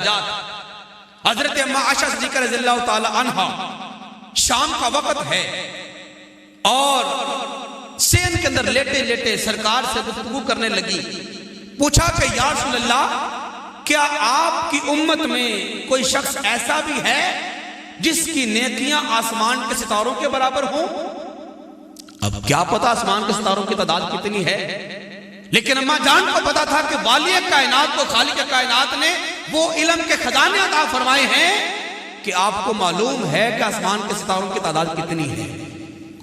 دراجات۔ حضرت اما عائشہ صدیقہ رضی اللہ تعالی عنہا شام کا وقت ہے اور سین کے اندر لیٹے لیٹے سرکار سے گفتگو کرنے لگی۔ پوچھا کہ یا رسول اللہ، کیا آپ کی امت میں کوئی شخص ایسا بھی ہے جس کی نیکیاں آسمان کے ستاروں کے برابر ہوں؟ اب کیا پتا آسمان کے ستاروں کی تعداد کتنی ہے، لیکن اما جان کو پتا تھا کہ والی کائنات کو، خالق کائنات نے وہ علم کے خزانے عطا فرمائے ہیں کہ آپ کو معلوم ہے کہ آسمان کے ستاروں کی تعداد کتنی ہے،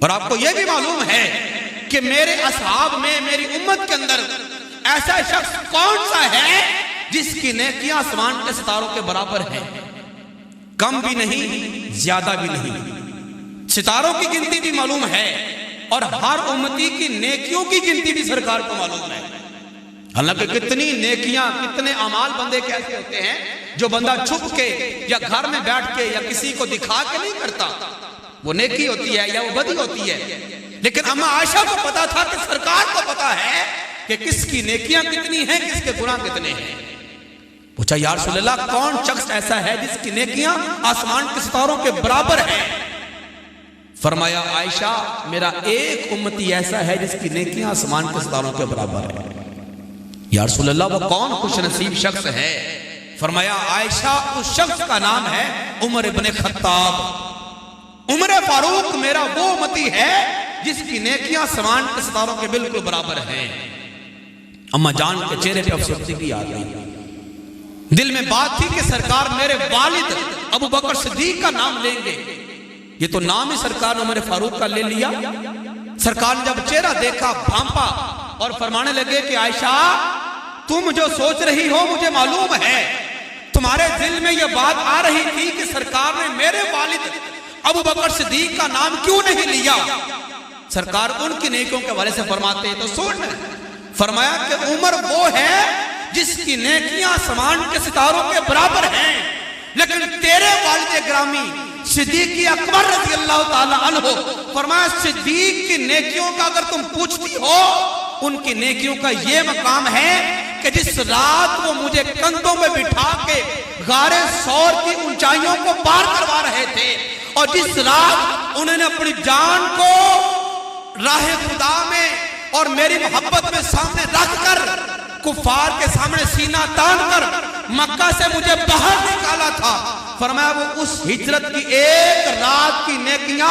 اور آپ کو یہ بھی معلوم ہے کہ میرے اصحاب میں، میری امت کے اندر ایسا شخص کون سا ہے جس کی نیکیاں آسمان کے ستاروں کے برابر ہیں، کم بھی نہیں زیادہ بھی نہیں۔ ستاروں کی گنتی بھی معلوم ہے اور ہر امتی کی نیکیوں کی گنتی بھی سرکار کو معلوم ہے۔ حالانکہ کتنی نیکیاں، کتنے اعمال بندے کے ایسے ہوتے ہیں جو بندہ چھپ کے یا گھر میں بیٹھ کے یا کسی کو دکھا کے نہیں کرتا، وہ نیکی ہوتی ہے یا وہ بدی ہوتی ہے، لیکن اما عائشہ کو پتا تھا کہ سرکار کو پتا ہے کہ کس کی نیکیاں کتنی ہیں، کس کے گناہ کتنے ہیں۔ پوچھا یا رسول اللہ، کون شخص ایسا ہے جس کی نیکیاں آسمان کے ستاروں کے برابر ہیں؟ فرمایا عائشہ، میرا ایک امتی ایسا ہے جس کی نیکیاں آسمان کے ستاروں کے برابر ہے۔ یا رسول اللہ، وہ کون خوش نصیب شخص ہے؟ فرمایا عائشہ، اس شخص کا نام ہے عمر ابن خطاب۔ عمر فاروق میرا وہ امتی ہے جس کی نیکیاں آسمان کے ستاروں کے بالکل برابر ہیں۔ اما جان کے چہرے پہ افسردگی آ گئی، دل میں بات تھی کہ سرکار میرے والد ابو بکر صدیق کا نام لیں گے، یہ تو نام ہی سرکار نے عمر فاروق کا لے لیا۔ سرکار نے جب چہرہ دیکھا بھانپا اور فرمانے لگے کہ عائشہ، تم جو سوچ رہی ہو مجھے معلوم ہے، تمہارے دل میں یہ بات آ رہی تھی کہ سرکار نے میرے والد ابو بکر صدیق کا نام کیوں نہیں لیا۔ سرکار ان کی نیکیوں کے حوالے سے فرماتے ہیں تو سن، فرمایا کہ عمر وہ ہے جس کی نیکیاں آسمان کے ستاروں کے برابر ہیں، لیکن تیرے والد گرامی صدیق اکبر رضی اللہ تعالی عنہ، فرمایا صدیق کی نیکیوں کا اگر تم پوچھتی ہو، ان کی نیکیوں کا یہ مقام ہے کہ جس رات وہ مجھے کندھوں میں بٹھا کے غار ثور کی اونچائیوں کو پار کروا رہے تھے، اور جس رات انہوں نے اپنی جان کو راہ خدا میں اور میری محبت میں سامنے رکھ کر کفار کے سامنے سینہ تان کر مکہ سے مجھے باہر نکالا تھا، فرمایا وہ اس ہجرت کی ایک رات کی نیکیاں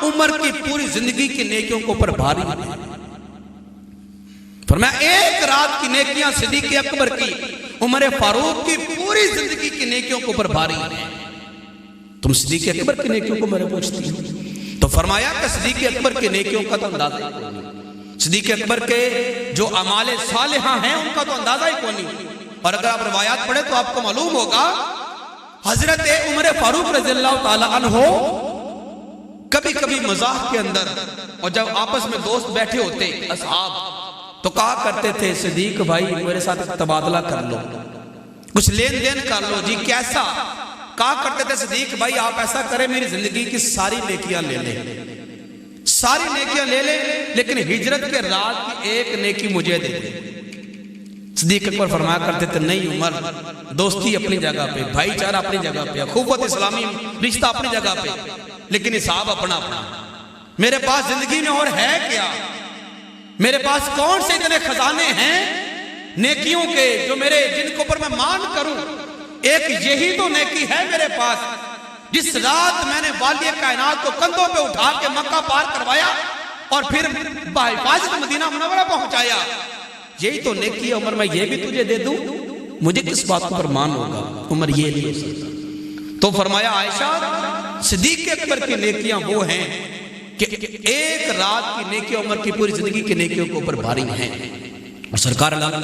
عمر کی پوری زندگی کی نیکیوں کو پر بھاری ہیں۔ فرمایا ایک رات کی نیکیاں صدیق اکبر کی، عمر فاروق کی پوری زندگی کی نیکیوں کو پر بھاری ہیں۔ تم صدیق اکبر کی نیکیوں کو میرے پوچھتی ہو؟ تو فرمایا کہ صدیق اکبر کی نیکیوں کا تو اندازہ ہی کوئی نہیں، صدیق اکبر کے جو اعمال صالحہ ہیں ان کا تو اندازہ ہی کوئی نہیں۔ اور اگر آپ روایات پڑھیں تو آپ کو معلوم ہوگا حضرت عمر فاروق رضی اللہ تعالی عنہ کبھی کبھی مزاح کے اندر اور جب آپس میں دوست بیٹھے ہوتے اصحاب تو کہا کرتے تھے صدیق بھائی میرے ساتھ تبادلہ کر لو، کچھ لین دین کر لو جی، کیسا؟ کہا کرتے تھے صدیق بھائی آپ ایسا کریں میری زندگی کی ساری نیکیاں لے لیں، ساری نیکیاں لے لیں، لیکن ہجرت کے رات کی ایک نیکی مجھے دے دیں۔ صدیق اکبر فرمایا کرتے تھے نہیں عمر، دوستی اپنی جگہ پہ، بھائی چارہ اپنی جگہ پہ، اخوت اسلامی رشتہ اپنی جگہ پہ، لیکن حساب اپنا اپنا۔ میرے پاس زندگی میں اور ہے کیا؟ میرے پاس کون سے اتنے خزانے ہیں نیکیوں کے جو میرے جن کو پر میں مان کروں؟ ایک یہی تو نیکی ہے میرے پاس، جس رات میں نے والی کائنات کو کندھوں پہ اٹھا کے مکہ پار کروایا اور پھر بحفاظت مدینہ منورہ پہنچایا، یہی تو نیکی ہے عمر، میں یہ بھی تجھے دے دوں، مجھے کس بات پر مان ہوگا؟ عمر یہ نہیں ہو سکتا۔ تو فرمایا عائشہ صدیق اکبر کی نیکیاں وہ ہیں کہ ایک رات کی نیکیاں عمر کی پوری زندگی کی نیکیوں کے اوپر بھاری ہیں، اور سرکار اللہ